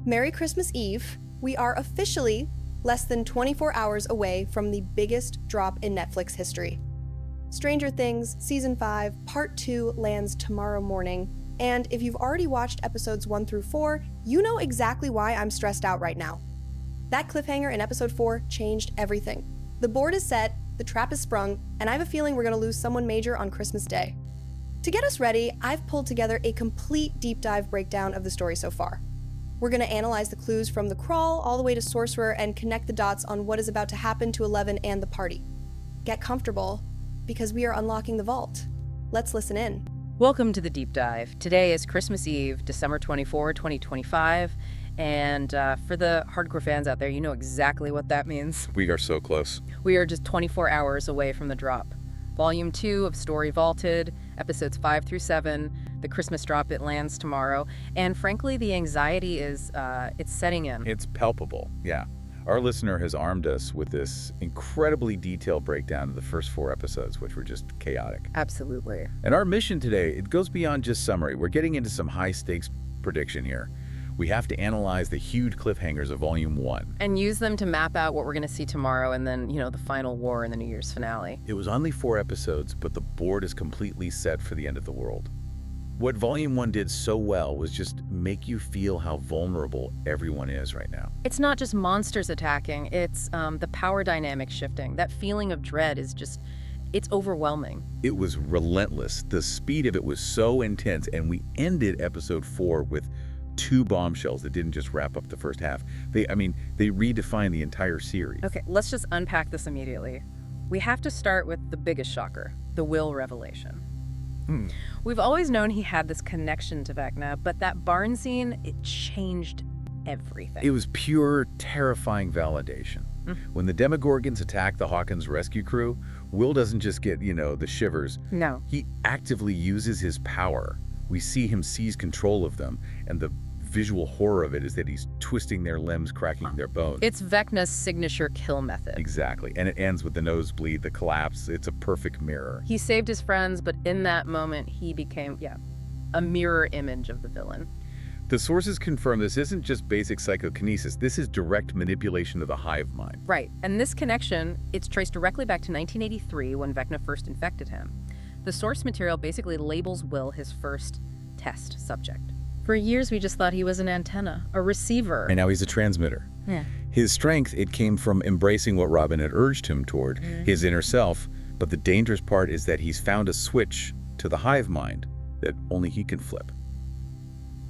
Merry Christmas Eve. We are officially less than 24 hours away from the biggest drop in Netflix history. Stranger Things Season 5, Part 2 lands tomorrow morning, and if you've already watched episodes 1 through 4, you know exactly why I'm stressed out right now. That cliffhanger in episode 4 changed everything. The board is set, the trap is sprung, and I have a feeling we're gonna lose someone major on Christmas Day. To get us ready, I've pulled together a complete deep dive breakdown of the story so far. We're gonna analyze the clues from the crawl all the way to Sorcerer and connect the dots on what is about to happen to Eleven and the party. Get comfortable, because we are unlocking the vault. Let's listen in. Welcome to the Deep Dive. Today is Christmas Eve, December 24, 2025, and for the hardcore fans out there, you know exactly what that means. We are so close. We are just 24 hours away from the drop. Volume 2 of Story Vaulted, episodes 5 through 7, the Christmas drop, it lands tomorrow, and frankly, the anxiety is, it's setting in. It's palpable, yeah. Our listener has armed us with this incredibly detailed breakdown of the first 4 episodes, which were just chaotic. Absolutely. And our mission today, it goes beyond just summary. We're getting into some high-stakes prediction here. We have to analyze the huge cliffhangers of Volume 1. And use them to map out what we're going to see tomorrow and then, you know, the final war in the New Year's finale. It was only 4 episodes, but the board is completely set for the end of the world. What Volume 1 did so well was just make you feel how vulnerable everyone is right now. It's not just monsters attacking, it's the power dynamic shifting. That feeling of dread is just, it's overwhelming. It was relentless. The speed of it was so intense, and we ended episode 4 with 2 bombshells that didn't just wrap up the first half. They redefined the entire series. Okay, let's just unpack this immediately. We have to start with the biggest shocker, the Will revelation. We've always known he had this connection to Vecna, but that barn scene, it changed everything. It was pure, terrifying validation. When the Demogorgons attack the Hawkins rescue crew, Will doesn't just get, the shivers. No. He actively uses his power. We see him seize control of them, and the visual horror of it is that he's twisting their limbs, cracking their bones. It's Vecna's signature kill method. Exactly, and it ends with the nosebleed, the collapse. It's a perfect mirror. He saved his friends, but in that moment, he became, a mirror image of the villain. The sources confirm this isn't just basic psychokinesis. This is direct manipulation of the hive mind. Right, and this connection, it's traced directly back to 1983 when Vecna first infected him. The source material basically labels Will his first test subject. For years, we just thought he was an antenna, a receiver. And now he's a transmitter. Yeah. His strength, it came from embracing what Robin had urged him toward, his inner self. But the dangerous part is that he's found a switch to the hive mind that only he can flip.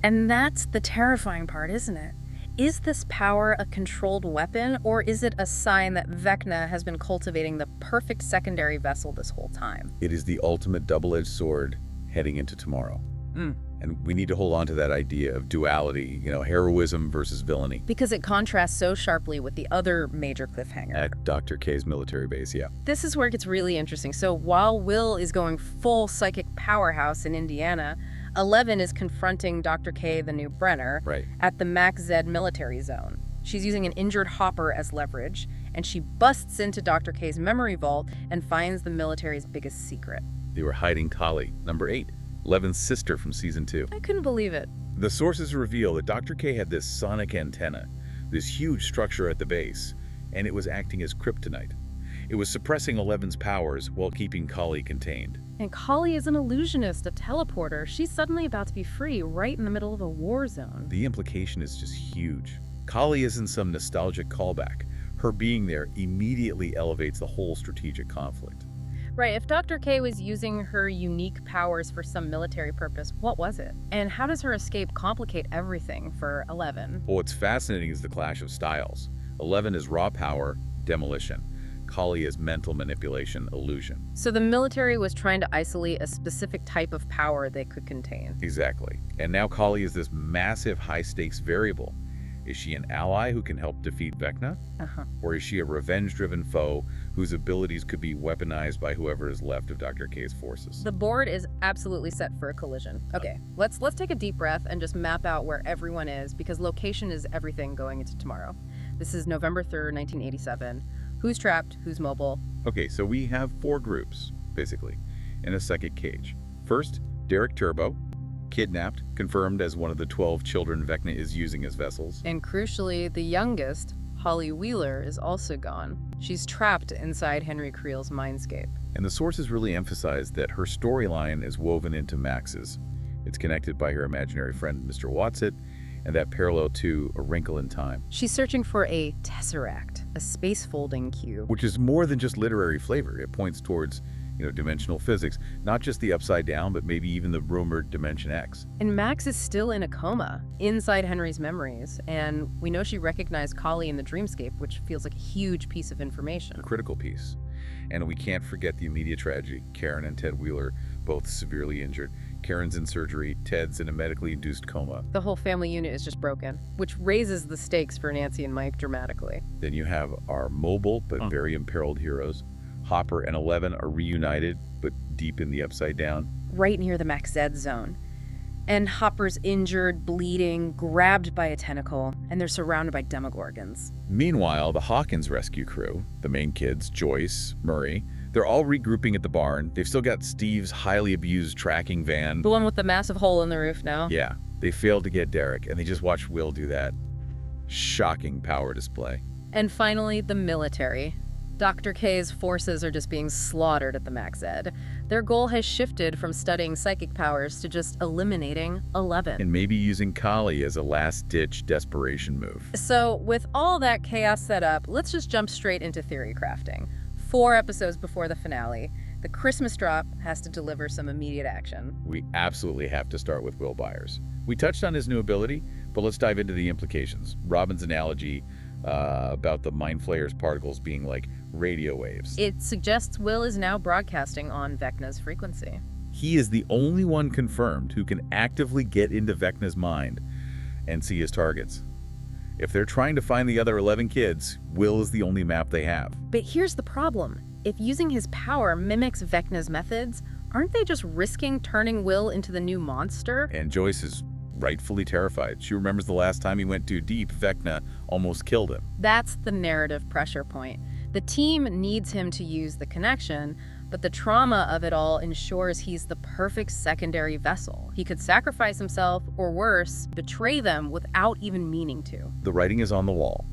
And that's the terrifying part, isn't it? Is this power a controlled weapon, or is it a sign that Vecna has been cultivating the perfect secondary vessel this whole time? It is the ultimate double-edged sword heading into tomorrow. And we need to hold on to that idea of duality, heroism versus villainy. Because it contrasts so sharply with the other major cliffhanger. At Dr. K's military base, yeah. This is where it gets really interesting. So while Will is going full psychic powerhouse in Indiana, Eleven is confronting Dr. K, the new Brenner, at the Max Z military zone. She's using an injured Hopper as leverage, and she busts into Dr. K's memory vault and finds the military's biggest secret. They were hiding Kali, number 8. Eleven's sister from Season 2. I couldn't believe it. The sources reveal that Dr. K had this sonic antenna, this huge structure at the base, and it was acting as kryptonite. It was suppressing Eleven's powers while keeping Kali contained. And Kali is an illusionist, a teleporter. She's suddenly about to be free right in the middle of a war zone. The implication is just huge. Kali isn't some nostalgic callback. Her being there immediately elevates the whole strategic conflict. Right, if Dr. K was using her unique powers for some military purpose, what was it? And how does her escape complicate everything for Eleven? What's fascinating is the clash of styles. Eleven is raw power, demolition. Kali is mental manipulation, illusion. So the military was trying to isolate a specific type of power they could contain. Exactly. And now Kali is this massive high-stakes variable. Is she an ally who can help defeat Vecna? Or is she a revenge-driven foe whose abilities could be weaponized by whoever is left of Dr. K's forces? The board is absolutely set for a collision. Okay, let's take a deep breath and just map out where everyone is, because location is everything going into tomorrow. This is November 3rd, 1987. Who's trapped? Who's mobile? Okay, so we have 4 groups, basically, in a psychic cage. First, Derek Turbo, kidnapped, confirmed as one of the 12 children Vecna is using as vessels. And crucially, the youngest, Holly Wheeler, is also gone. She's trapped inside Henry Creel's mindscape. And the sources really emphasize that her storyline is woven into Max's. It's connected by her imaginary friend, Mr. Watson, and that parallel to A Wrinkle in Time. She's searching for a tesseract, a space-folding cube. Which is more than just literary flavor. It points towards, dimensional physics, not just the upside down, but maybe even the rumored Dimension X. And Max is still in a coma, inside Henry's memories, and we know she recognized Collie in the dreamscape, which feels like a huge piece of information. A critical piece. And we can't forget the immediate tragedy. Karen and Ted Wheeler, both severely injured. Karen's in surgery, Ted's in a medically induced coma. The whole family unit is just broken, which raises the stakes for Nancy and Mike dramatically. Then you have our mobile but very imperiled heroes. Hopper and 11 are reunited, but deep in the upside down. Right near the Max Z zone. And Hopper's injured, bleeding, grabbed by a tentacle, and they're surrounded by demogorgons. Meanwhile, the Hawkins rescue crew, the main kids, Joyce, Murray, they're all regrouping at the barn. They've still got Steve's highly abused tracking van. The one with the massive hole in the roof now? Yeah, they failed to get Derek, and they just watched Will do that shocking power display. And finally, the military. Dr. K's forces are just being slaughtered at the Max Ed. Their goal has shifted from studying psychic powers to just eliminating 11. And maybe using Kali as a last-ditch desperation move. So, with all that chaos set up, let's just jump straight into theory crafting. 4 episodes before the finale, the Christmas drop has to deliver some immediate action. We absolutely have to start with Will Byers. We touched on his new ability, but let's dive into the implications. Robin's analogy about the Mind Flayer's particles being like radio waves. It suggests Will is now broadcasting on Vecna's frequency. He is the only one confirmed who can actively get into Vecna's mind and see his targets. If they're trying to find the other 11 kids, Will is the only map they have. But here's the problem. If using his power mimics Vecna's methods, aren't they just risking turning Will into the new monster? And Joyce is rightfully terrified. She remembers the last time he went too deep, Vecna almost killed him. That's the narrative pressure point. The team needs him to use the connection, but the trauma of it all ensures he's the perfect secondary vessel. He could sacrifice himself, or worse, betray them without even meaning to. The writing is on the wall.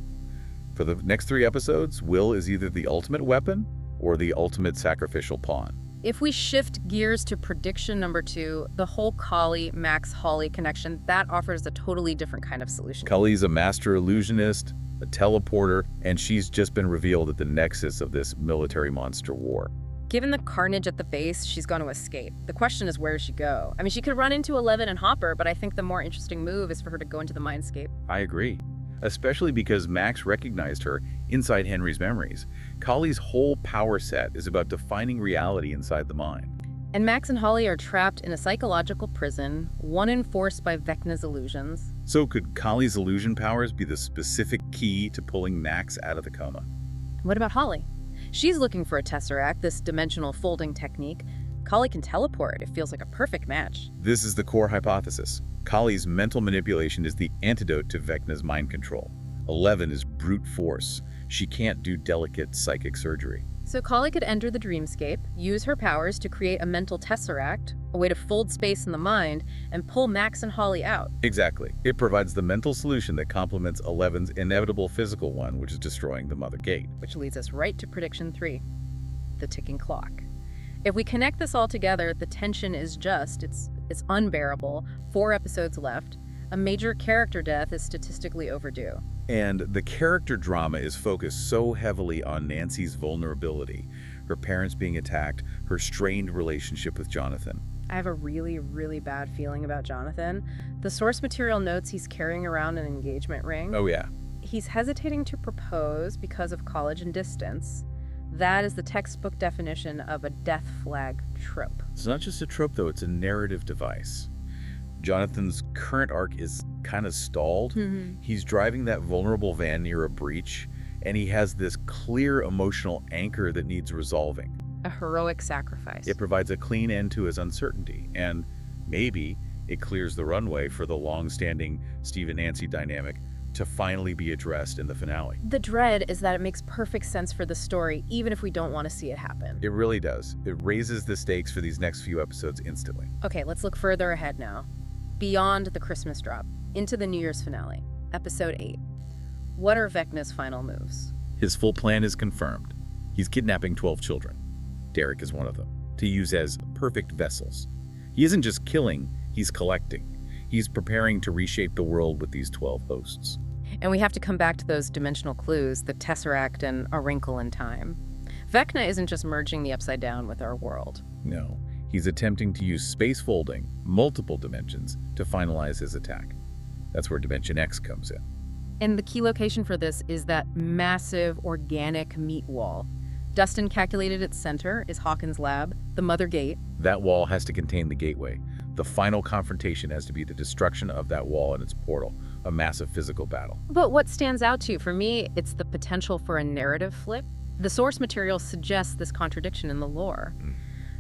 For the next 3 episodes, Will is either the ultimate weapon or the ultimate sacrificial pawn. If we shift gears to prediction number 2, the whole Collie-Max-Holly connection, that offers a totally different kind of solution. Cully's a master illusionist, a teleporter, and she's just been revealed at the nexus of this military monster war. Given the carnage at the base, she's going to escape. The question is, where does she go? I mean, she could run into 11 and Hopper, but I think the more interesting move is for her to go into the mindscape. I agree. Especially because Max recognized her inside Henry's memories. Collie's whole power set is about defining reality inside the mind. And Max and Holly are trapped in a psychological prison, one enforced by Vecna's illusions. So could Collie's illusion powers be the specific key to pulling Max out of the coma? What about Holly? She's looking for a tesseract, this dimensional folding technique. Collie can teleport. It feels like a perfect match. This is the core hypothesis. Collie's mental manipulation is the antidote to Vecna's mind control. 11 is brute force. She can't do delicate psychic surgery. So Collie could enter the dreamscape, use her powers to create a mental tesseract, a way to fold space in the mind, and pull Max and Holly out. Exactly. It provides the mental solution that complements 11's inevitable physical one, which is destroying the Mother Gate. Which leads us right to prediction 3, the ticking clock. If we connect this all together, the tension is just, it's unbearable. 4 episodes left. A major character death is statistically overdue. And the character drama is focused so heavily on Nancy's vulnerability, her parents being attacked, her strained relationship with Jonathan. I have a really, really bad feeling about Jonathan. The source material notes he's carrying around an engagement ring. Oh yeah. He's hesitating to propose because of college and distance. That is the textbook definition of a death flag trope. It's not just a trope, though. It's a narrative device. Jonathan's current arc is kind of stalled. He's driving that vulnerable van near a breach, and he has this clear emotional anchor that needs resolving. A heroic sacrifice. It provides a clean end to his uncertainty, and maybe it clears the runway for the long-standing Steve and Nancy dynamic to finally be addressed in the finale. The dread is that it makes perfect sense for the story, even if we don't want to see it happen. It really does. It raises the stakes for these next few episodes instantly. Okay, let's look further ahead now. beyond the Christmas drop, into the New Year's finale, episode 8. What are Vecna's final moves? His full plan is confirmed. He's kidnapping 12 children. Derek is one of them, to use as perfect vessels. He isn't just killing, he's collecting. He's preparing to reshape the world with these 12 hosts. And we have to come back to those dimensional clues, the Tesseract and A Wrinkle in Time. Vecna isn't just merging the Upside Down with our world. No, he's attempting to use space folding, multiple dimensions, to finalize his attack. That's where Dimension X comes in. And the key location for this is that massive organic meat wall. Dustin calculated its center is Hawkins' lab, the Mother Gate. That wall has to contain the gateway. The final confrontation has to be the destruction of that wall and its portal, a massive physical battle. But what stands out to you, for me, it's the potential for a narrative flip. The source material suggests this contradiction in the lore.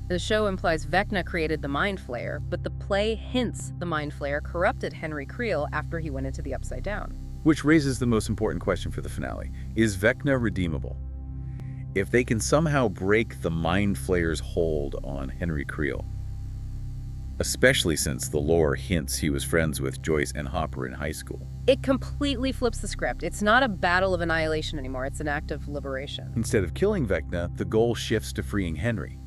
The show implies Vecna created the Mind Flayer, but the play hints the Mind Flayer corrupted Henry Creel after he went into the Upside Down. Which raises the most important question for the finale. Is Vecna redeemable? If they can somehow break the Mind Flayer's hold on Henry Creel, especially since the lore hints he was friends with Joyce and Hopper in high school. It completely flips the script. It's not a battle of annihilation anymore. It's an act of liberation. Instead of killing Vecna, the goal shifts to freeing Henry.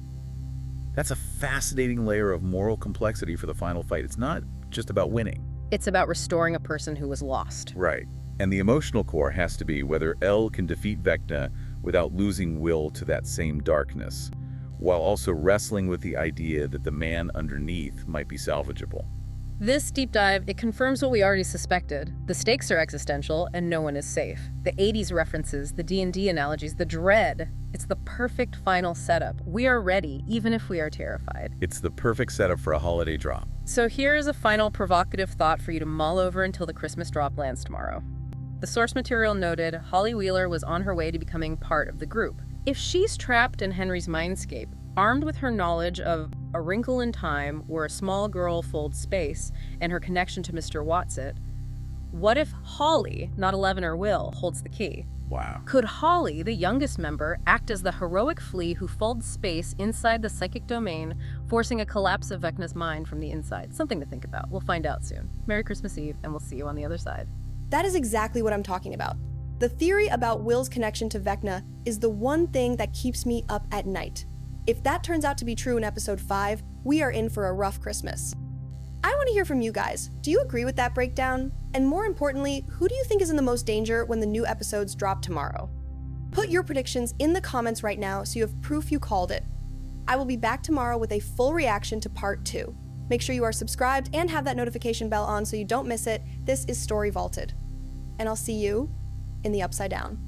That's a fascinating layer of moral complexity for the final fight. It's not just about winning. It's about restoring a person who was lost. Right. And the emotional core has to be whether El can defeat Vecna without losing will to that same darkness, while also wrestling with the idea that the man underneath might be salvageable. This deep dive, it confirms what we already suspected. The stakes are existential and no one is safe. The 80s references, the D&D analogies, the dread. It's the perfect final setup. We are ready, even if we are terrified. It's the perfect setup for a holiday drop. So here's a final provocative thought for you to mull over until the Christmas drop lands tomorrow. The source material noted Holly Wheeler was on her way to becoming part of the group. If she's trapped in Henry's mindscape, armed with her knowledge of A Wrinkle in Time, where a small girl folds space, and her connection to Mr. Watson, what if Holly, not 11 or Will, holds the key? Wow. Could Holly, the youngest member, act as the heroic flea who folds space inside the psychic domain, forcing a collapse of Vecna's mind from the inside? Something to think about. We'll find out soon. Merry Christmas Eve, and we'll see you on the other side. That is exactly what I'm talking about. The theory about Will's connection to Vecna is the one thing that keeps me up at night. If that turns out to be true in episode 5, we are in for a rough Christmas. I want to hear from you guys. Do you agree with that breakdown? And more importantly, who do you think is in the most danger when the new episodes drop tomorrow? Put your predictions in the comments right now so you have proof you called it. I will be back tomorrow with a full reaction to part 2. Make sure you are subscribed and have that notification bell on so you don't miss it. This is Story Vaulted. And I'll see you in the Upside Down.